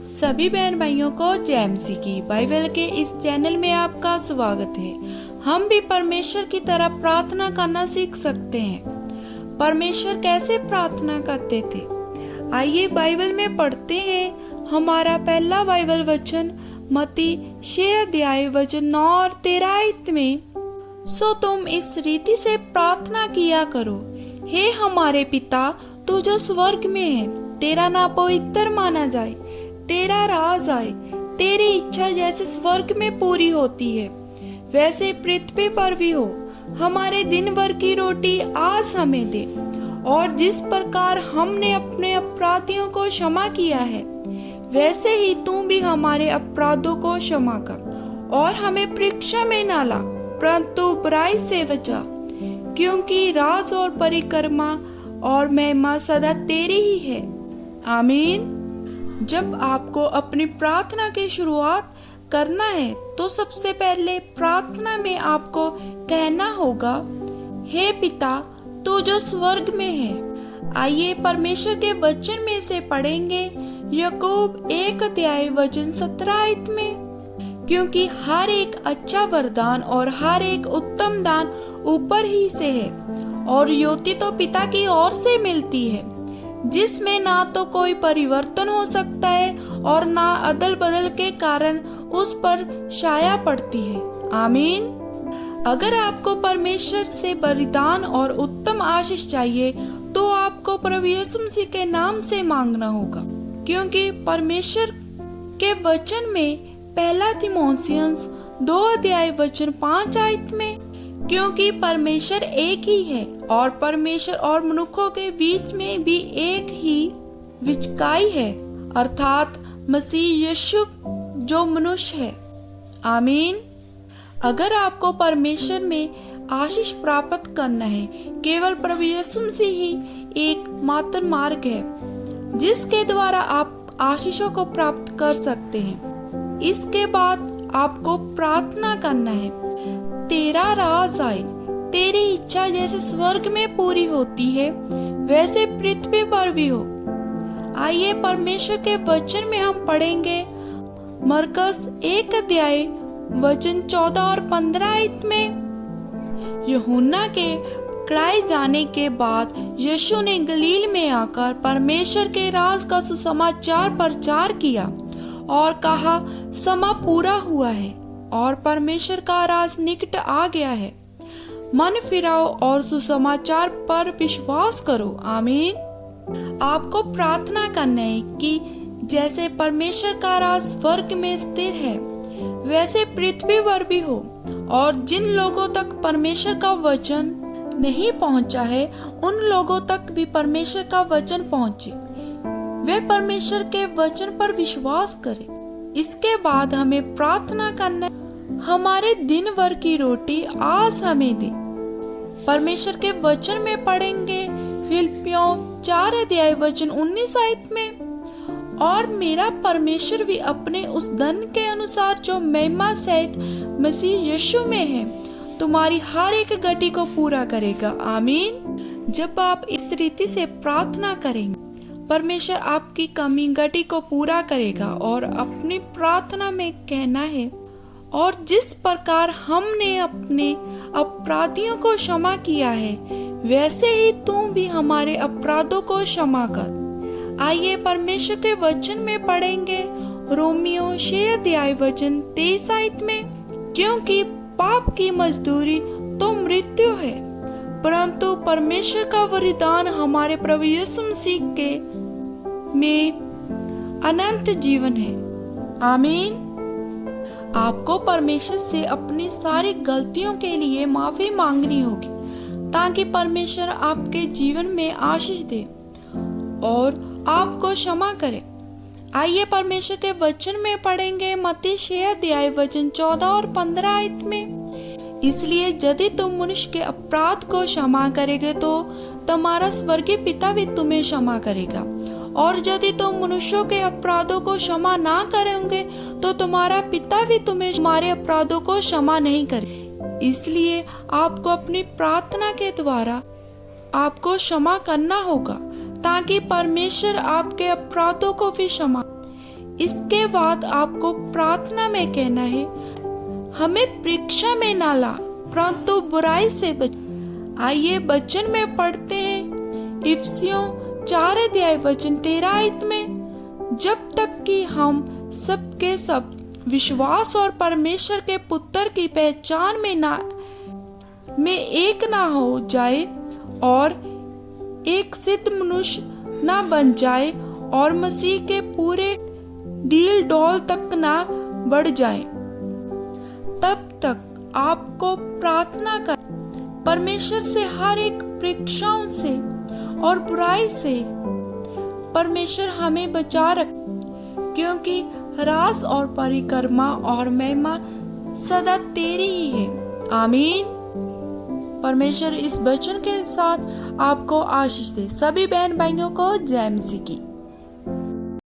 सभी बहन भाइयों को जय मसीह की बाइबल के इस चैनल में आपका स्वागत है। हम भी परमेश्वर की तरह प्रार्थना करना सीख सकते हैं। परमेश्वर कैसे प्रार्थना करते थे, आइए बाइबल में पढ़ते हैं। हमारा पहला बाइबल वचन मत्ती 6 अध्याय वचन 9 और 13 में, सो तुम इस रीति से प्रार्थना किया करो, हे हमारे पिता तू जो स्वर्ग में है, तेरा नाम पवित्र माना जाए, तेरा राज आए, तेरी इच्छा जैसे स्वर्ग में पूरी होती है वैसे पृथ्वी पर भी हो। हमारे दिन भर की रोटी आज हमें दे, और जिस प्रकार हमने अपने अपराधियों को क्षमा किया है वैसे ही तू भी हमारे अपराधों को क्षमा कर, और हमें परीक्षा में न ला परंतु बुराई से बचा, क्योंकि राज और परिक्रमा और महिमा सदा तेरी ही है। आमीन। जब आपको अपनी प्रार्थना की शुरुआत करना है तो सबसे पहले प्रार्थना में आपको कहना होगा, हे पिता तू जो स्वर्ग में है। आइए परमेश्वर के वचन में से पढ़ेंगे याकूब 1 अध्याय वचन 17 में, क्योंकि हर एक अच्छा वरदान और हर एक उत्तम दान ऊपर ही से है और योति तो पिता की ओर से मिलती है, जिसमें ना तो कोई परिवर्तन हो सकता है और ना अदल बदल के कारण उस पर छाया पड़ती है। आमीन। अगर आपको परमेश्वर से वरदान और उत्तम आशीष चाहिए तो आपको प्रभु यीशु मसीह के नाम से मांगना होगा, क्योंकि परमेश्वर के वचन में पहला तिमोथियुस 2 अध्याय वचन 5 में, क्योंकि परमेश्वर एक ही है और परमेश्वर और मनुष्यों के बीच में भी एक ही विचकाई है, अर्थात मसीह यीशु जो मनुष्य है। आमीन। अगर आपको परमेश्वर में आशीष प्राप्त करना है, केवल प्रभु यीशु मसीह ही एक मात्र मार्ग है जिसके द्वारा आप आशीषों को प्राप्त कर सकते हैं। इसके बाद आपको प्रार्थना करना है, तेरा राज आए, तेरी इच्छा जैसे स्वर्ग में पूरी होती है वैसे पृथ्वी पर भी हो। आइए परमेश्वर के वचन में हम पढ़ेंगे मरकुस 1 अध्याय वचन 14 और 15 में, यूहन्ना के पकड़ाए जाने के बाद यीशु ने गलील में आकर परमेश्वर के राज का सुसमाचार प्रचार किया और कहा, समय पूरा हुआ है और परमेश्वर का राज निकट आ गया है। मन फिराओ और सुसमाचार पर विश्वास करो। आमीन। आपको प्रार्थना करना है कि जैसे परमेश्वर का राज स्वर्ग में स्थिर है वैसे पृथ्वी पर भी हो, और जिन लोगों तक परमेश्वर का वचन नहीं पहुंचा है उन लोगों तक भी परमेश्वर का वचन पहुंचे, वे परमेश्वर के वचन पर विश्वास करें। इसके बाद हमें प्रार्थना करना, हमारे दिन भर की रोटी आज हमें दे। परमेश्वर के वचन में पढ़ेंगे फिलिप्पियों 4 अध्याय वचन 19 में, और मेरा परमेश्वर भी अपने उस धन के अनुसार जो महिमा सहित मसीह यीशु में है तुम्हारी हर एक घटी को पूरा करेगा। आमीन। जब आप इस रीति से प्रार्थना करेंगे परमेश्वर आपकी कमी घटी को पूरा करेगा, और अपनी प्रार्थना में कहना है, और जिस प्रकार हमने अपने अपराधियों को क्षमा किया है वैसे ही तू भी हमारे अपराधों को क्षमा कर। आइए परमेश्वर के वचन में पढ़ेंगे रोमियो 6 अध्याय वचन 23 में, क्योंकि पाप की मजदूरी तो मृत्यु है, परंतु परमेश्वर का वरदान हमारे प्रभु यीशु मसीह के में अनंत जीवन है। आमीन। आपको परमेश्वर से अपनी सारी गलतियों के लिए माफी मांगनी होगी ताकि परमेश्वर आपके जीवन में आशीष दे और आपको क्षमा करे। आइए परमेश्वर के वचन में पढ़ेंगे मत्ती 6 अध्याय वचन 14 और 15 में, इसलिए यदि तुम मनुष्य के अपराध को क्षमा करेंगे तो तुम्हारा स्वर्गीय पिता भी तुम्हें क्षमा करेगा, और यदि तुम मनुष्यों के अपराधों को क्षमा ना करोगे तो तुम्हारा पिता भी तुम्हारे अपराधों को क्षमा नहीं करे। इसलिए आपको अपनी प्रार्थना के द्वारा आपको क्षमा करना होगा ताकि परमेश्वर आपके अपराधों को भी क्षमा। इसके बाद आपको प्रार्थना में कहना है, हमें परीक्षा में ना ला परंतु बुराई से बच। आइए वचन में पढ़ते हैं इफिसियों 4:13 में, जब तक कि हम सबके सब विश्वास और परमेश्वर के पुत्र की पहचान में एक ना हो जाए और एक सिद्ध मनुष्य ना बन जाए और मसीह के पूरे डील डॉल तक ना बढ़ जाए, तब तक आपको प्रार्थना कर परमेश्वर से हर एक परीक्षाओं से और बुराई से परमेश्वर हमें बचा रखे, क्योंकि राज और परिक्रमा और महिमा सदा तेरी ही है। आमीन। परमेश्वर इस वचन के साथ आपको आशीष दे। सभी बहन भाइयों को जय मसीह की।